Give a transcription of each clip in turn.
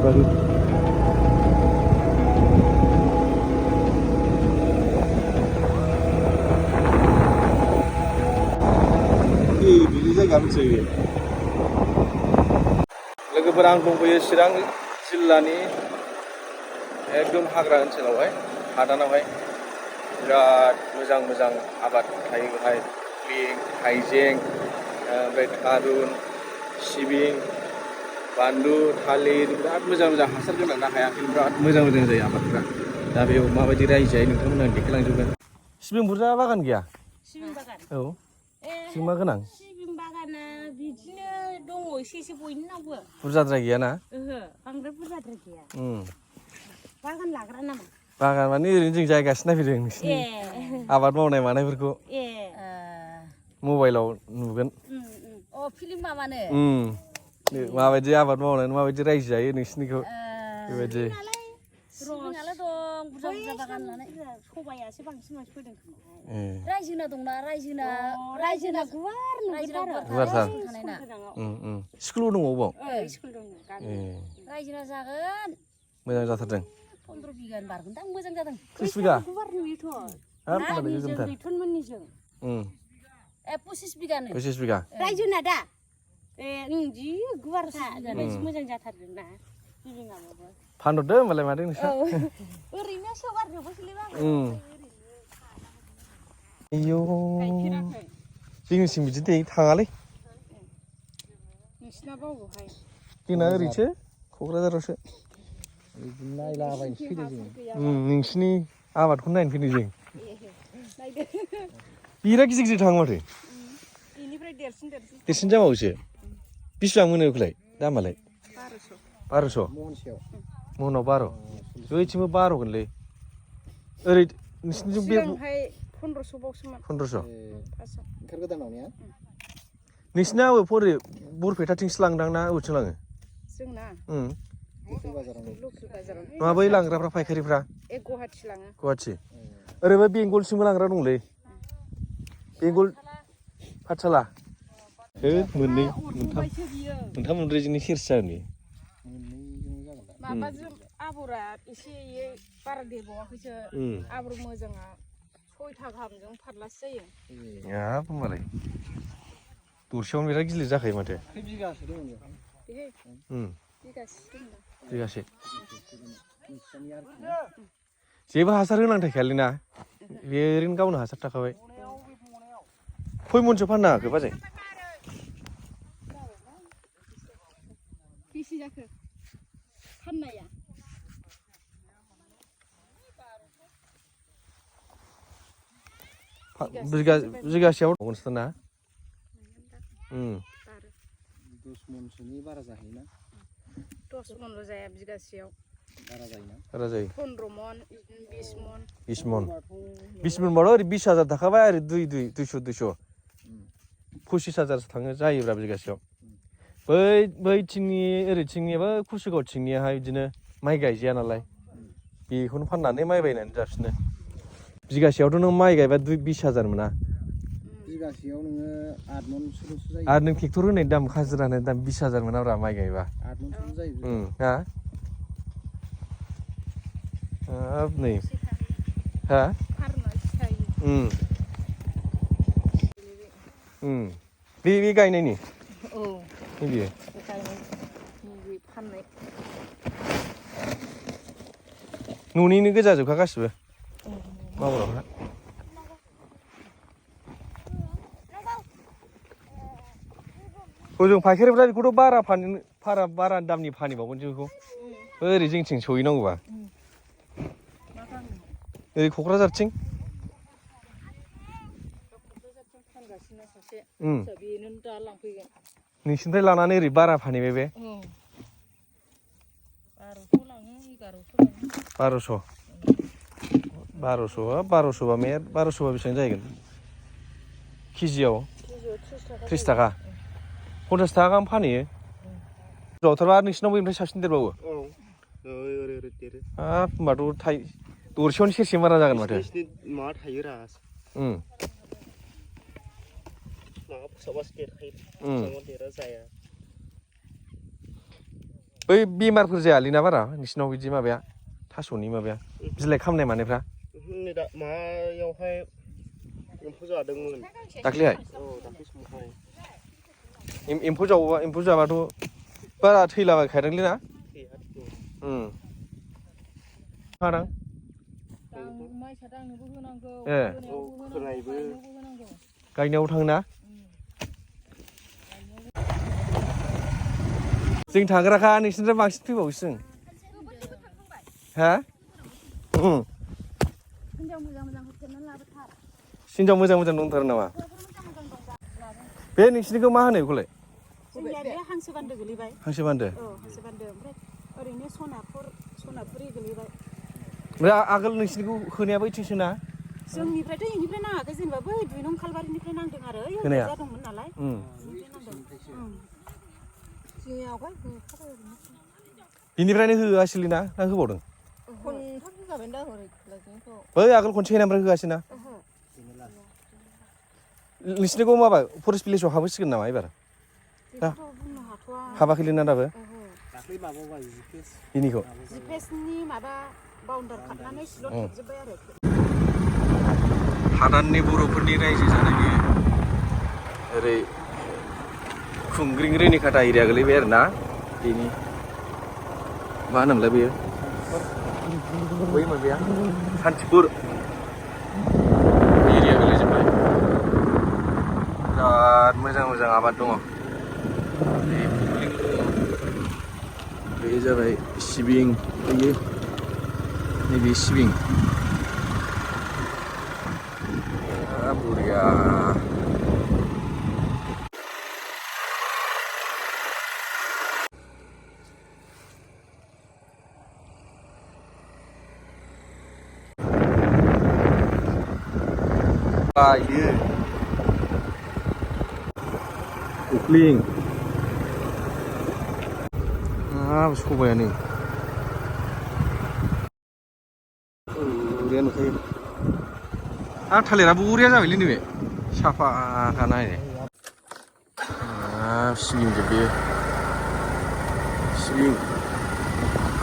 बारि बिदि जायगा मोनसे लोगोफोर आं दंफैयो चिरां जिल्लानि एकदम हाग्रा ओनसोलावहाय हादानावहाय बिराद मोजां मोजां आबाद थायो बेवहाय लिं हाइजें ओमफ्राय थारुन सिबिं बानलु थालिर बिराद मोजां मोजां हासार गोनां ना हाया बिराद मोजां मोजां जायो आबादफ्रा दा बेयाव माबायदि रायजो जायो नोंथांमोना देखायलांजोबगोन सिबिं बुरजा बागान गैया सिबिं बागान औ सिबिं मा गोनां सिबिं बागाना बिदिनो दङ एसे एसे बयनावबो बुरजाद्राय गैयाना ओहो बांद्राय बुरजाद्राय गैया बागान लाग्रा नामा बागान माने ओरैनो जों जायगासो नायफैदों नोंसिनि आबाद मावनाय मानायफोरखौ मबाइलाव नुगोन अ फिल्म माबानो माबायदि आबाद मावनानै माबायदि रायजो जायो नोंसिनिखौ बेबायदि सिबिङालाय दं बुरजा बुरजा बागान लानाय सबायासो बांसिन मानसि फैदों रायजोना दंना रायजोना गुवार गुवारथार स्कुल दङ बाव स्कुल दङ रायजोना जागोन मोजां जाथारदों 15 बिगानि बारगोनदां मोजां जादों 30 बिगा गुवार नुयोथ' हाब दैथुनमोननिजों 25 बिगानो 25 बिगा रायजोना दा जि गुवारखा मोजां जाथारदों ना सिबिङाबो फानहरदो होमबालाय माथो नोंस्रा ओरैनो सेवगारजोबोसोलै बाबा आयौ जोंनिसिम बिदि दै थाङालै नोंसिना बावहाय जोंना ओरैसो क'क्राझारावसो नायलाबायनोसो फैदों जों नोंसिनि आबादखौ नायनो फैदों जों बिराद गिदिर गिदिर थाङो माथो बेनिफ्राय देरसिन जाबावोसो बेसेबां मोनो बेखौलाय दामालाय 1200 महनसेयाव महनाव 12 बैथिंबो 12 गोनलै ओरै नोंसिनिजों बे 1500 बावसोमोन 1500 ओंखार गोदानावनिया नोंसिना अबे फरे बरपेटाथिंसो लांदां ना अबेथिं लाङो जोंना लकेल बाजाराव नङा बै लांग्राफ्रा फायखारिफ्रा गुवाहाटि लाङो गुवाहाटि ओरैबो बेंगलसिमबो लांग्रा दंलै बेंगल पाठसाला मोननै मोनथाम मोनब्रैजोंनो सेरसे जागोन बेयो माबाजों आबरा एसे बारा देरबावाखैसो आबर मोजाङा 6था गाहामजों फारलासे जायो हाब होमबालाय दरसेयावनो बिराद गिलिर जाखायो माथो खै बिगासो दङ बिगासे जेबो हासार होनांथायखायालै ना बे ओरैनो गावनो हासार थाखाबाय खय मनसो फाननो हाखो बाजै बेसे जाखो फाननाया बिगासेयाव नोंसोर ना 10 मनसोनि बारा जाहैयोना 10 मनल' जाया बिगासेयाव बारा जायोना बारा जायो 15 मन 20 मन 20 मन 20 मनबाथ' ओरै 20,000 थाखाबाय आरो 200 25,000सो थाङो जायोब्रा बिगासेयाव बैथिंनि ओरैथिंनियाबो कुसिगावथिंनियाहाय बिदिनो माइ गायजाया नालाय बेखौनो फाननानै माइ बायनानै जाफिनो बिगासेयावथ' नों माइ गायबा 20,000 मोना बिगासेयाव नोङो 8 मनसोल'सो जायो आरो नों ट्रेक्टर होनाय दाम हाजिरा होनाय दाम 20,000 मोनाब्रा माइ गायबा 8 मनसोल' जायो हा हाब नै हा बे गायनायनि औ बेयो फाननाय न'निनो गोजाजोबखा गासिबो मावग्राफ्रा हजों फायखारिफ्रा बेखौथ' बारा दामनि फानहैबावगोनसो बेखौ ओरै जोंथिं सहैनांगौबा ओरै क'क्राझारथिं नोंसिनिफ्राय लानानै ओरै बारा फानहैबाय बे 1200 1200बा बेसेबां जाहैगोन केजियाव 30 थाखा 50 थाखा गाहाम फानहैयो जावथारबा नोंसिनाव बेनिफ्राय साबसिन देरबावो हाब होनबाथ' दरसेयावनो सेरसे बारा जागोन माथो माबा थायोरा माबा फोसाबासो देरखायो देरा जाया बै बेमारफोर जायालै ना बारा नोंसिनाव बिदि माबाया थास'नि माबाया बिलाइ खामनाय मानायफ्रा नै दा मायावहाय एम्फौ जादोंमोन दाख्लैहाय औ दाख्लै समावहाय एम्फौ जाबाथ' बारा थैलाबायखादोंलै ना मादां माइसा दांनोबो होनांगौ ए खोनायबो गायनायाव थाङोना जों थांग्राखा नोंसिनिफ्राय बांसिन फैबावोसो जों हा हिनजाव मोजां मोजां होथेरनानै लाबोथार हिनजाव मोजां मोजां दंथारो नामा बे नोंसिनिखौ मा होनो बेखौलाय जोंनिया बे हांसो बान्दो गोलैबाय हांसो बान्दो औ हांसो बान्दो ओमफ्राय ओरैनो सनापुरि गोलैबाय ओमफ्राय आगोल नोंसिनिखौ होनायाबो इथिंसोना जोंनिफ्रायथ' इनिफ्राय नाङाखै जेनेबा बै 2 नं खालबारिनिफ्राय नांदों आरो होनाया दंमोन नालाय जोंनि आवगाय होखाबाय ओरैनो बिनिफ्रायनो होआसैलै ना होबावदों खनथाम होजाबाय दा हरै लाजोंखौ बै आगोल खनसे होनायनिफ्राय होआसै ना नोंसिनिखौ माबा फरेस्ट भिलेजाव हाबहैसिगोन नामा एबार बुंनो हाथ'वा हाबाखैलै ना दाबो दाख्लै माबाबाय बिनिखौ जिपेसनि माबा बाउन्डार खालामनानै स्लट जोबजोब्बाय आरो हादाननि बर'फोरनि रायजो जानाय बियो ओरै खुंग्रिं रेनिखाथा एरिया गोलैबाय आरो ना बेनि मा होनोमोनलाय बेयो बै माबाया सान्थिपुर एरिया गोलैजोब्बाय बिराद मोजां मोजां आबाद दङ बे जाबाय सिबिं बेयो नैबे सिबिं बरिया बायो कुकलिं सबायानो बरिया नुखायो थालिरा बरिया जाबायलै नैबे साफा नायनो सिबिं जोब्बाय सिबिं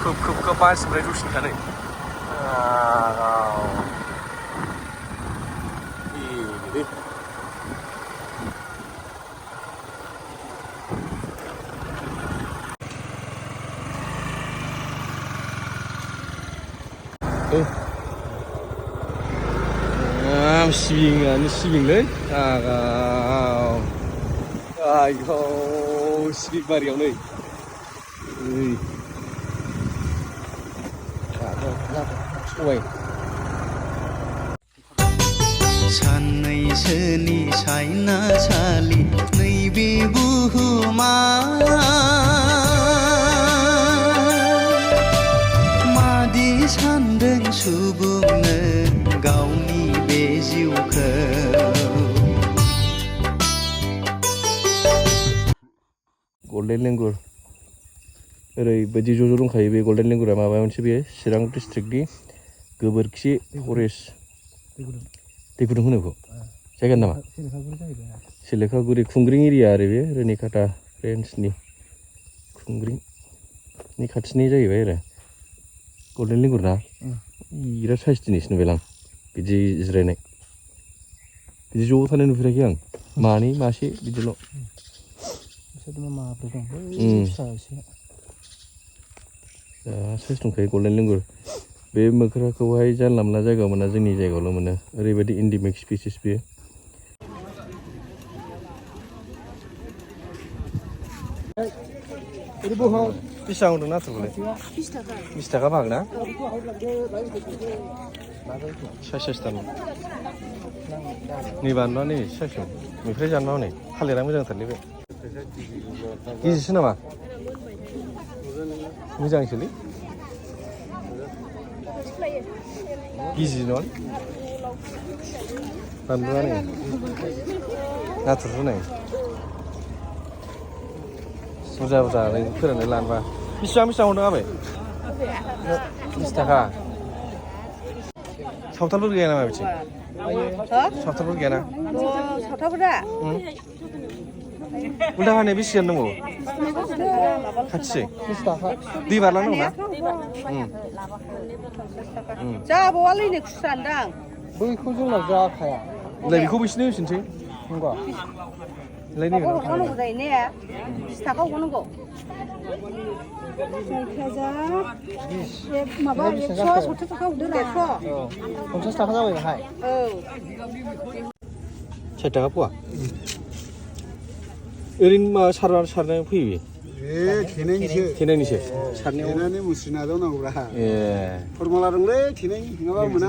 खोब मानसिनिफ्राय दसेखानै सिबिङानो सिबिंलै आयौ सिबिं बारियाव नै सबाय साननैसोनि सायनासालि नैबे बुहुमा मादि सानदों सुबुंनो गावनि बे जिउखौ गल्डेन लेंगुर ओरैबायदि ज' दंखायो बे गल्डेन लेंगुरा माबा मोनसे बेयो चिरां डिस्ट्रिक्टनि गोबोरखि फरेस्ट दै गुदुं होनो बेखौ जायगा नामा सिलेखागुरि खुंग्रिं एरिया आरो बे रेनिखाथा रेन्जनि खुंग्रिंनि खाथिनि जाहैबाय आरो गल्डेन लेंगुर ना बिराद साइज दिनैसो नुबाय आं बिदि जिरायनाय बिदि ज' थानाय नुफेराखै आं मानै मासे बिदिल' साइज दंखायो गल्डेन लेंगुर बे मोख्राखौहाय जानला मोनला जायगायाव मोना जोंनि जायगायावल' मोनो ओरैबायदि इन्डेमिक स्पिसिस बेयो बेसेबां होदों नाथुरखौलाय 20 थाखा भाग ना साइज दाम नै बानलुआ नै साइज मैफ्राय जानोबा हनै थालिरा मोजांथारलै बे गिजिसो नामा मोजांसोलै गिजि नङा बानलुआ नै नाथुरखौ नै बुरजा फोराननानै लानोबा बेसेबां हरदों आबै 20 थाखा सावथालफोर गैया नामा बिथिं सावथालफोर गैयाना सावथालफोरा उल्था फाननाया बेसेयानो दंबावो खाथिसै 30 थाखा दै बारलांनांगौ ना जाबावालायनो खुस्रानदां बैखौ जोंनाव जाखाया लाय बेखौ बिसिनो होफिनसै नंगौ लायनो माबा हरनांगौ जायो ने 20 थाखा हरनांगौ माबा 170 थाखा हरदो ना 50 थाखा जाबाय बाहाय औ 60 थाखा फवा ओरैनो मा सारनानै फैयो थेनायनिसो सारनायाव थेनानै मुस्रि नाजावनांगौब्रा ए फरमुला दंलै थेनायनि नङाबा मोना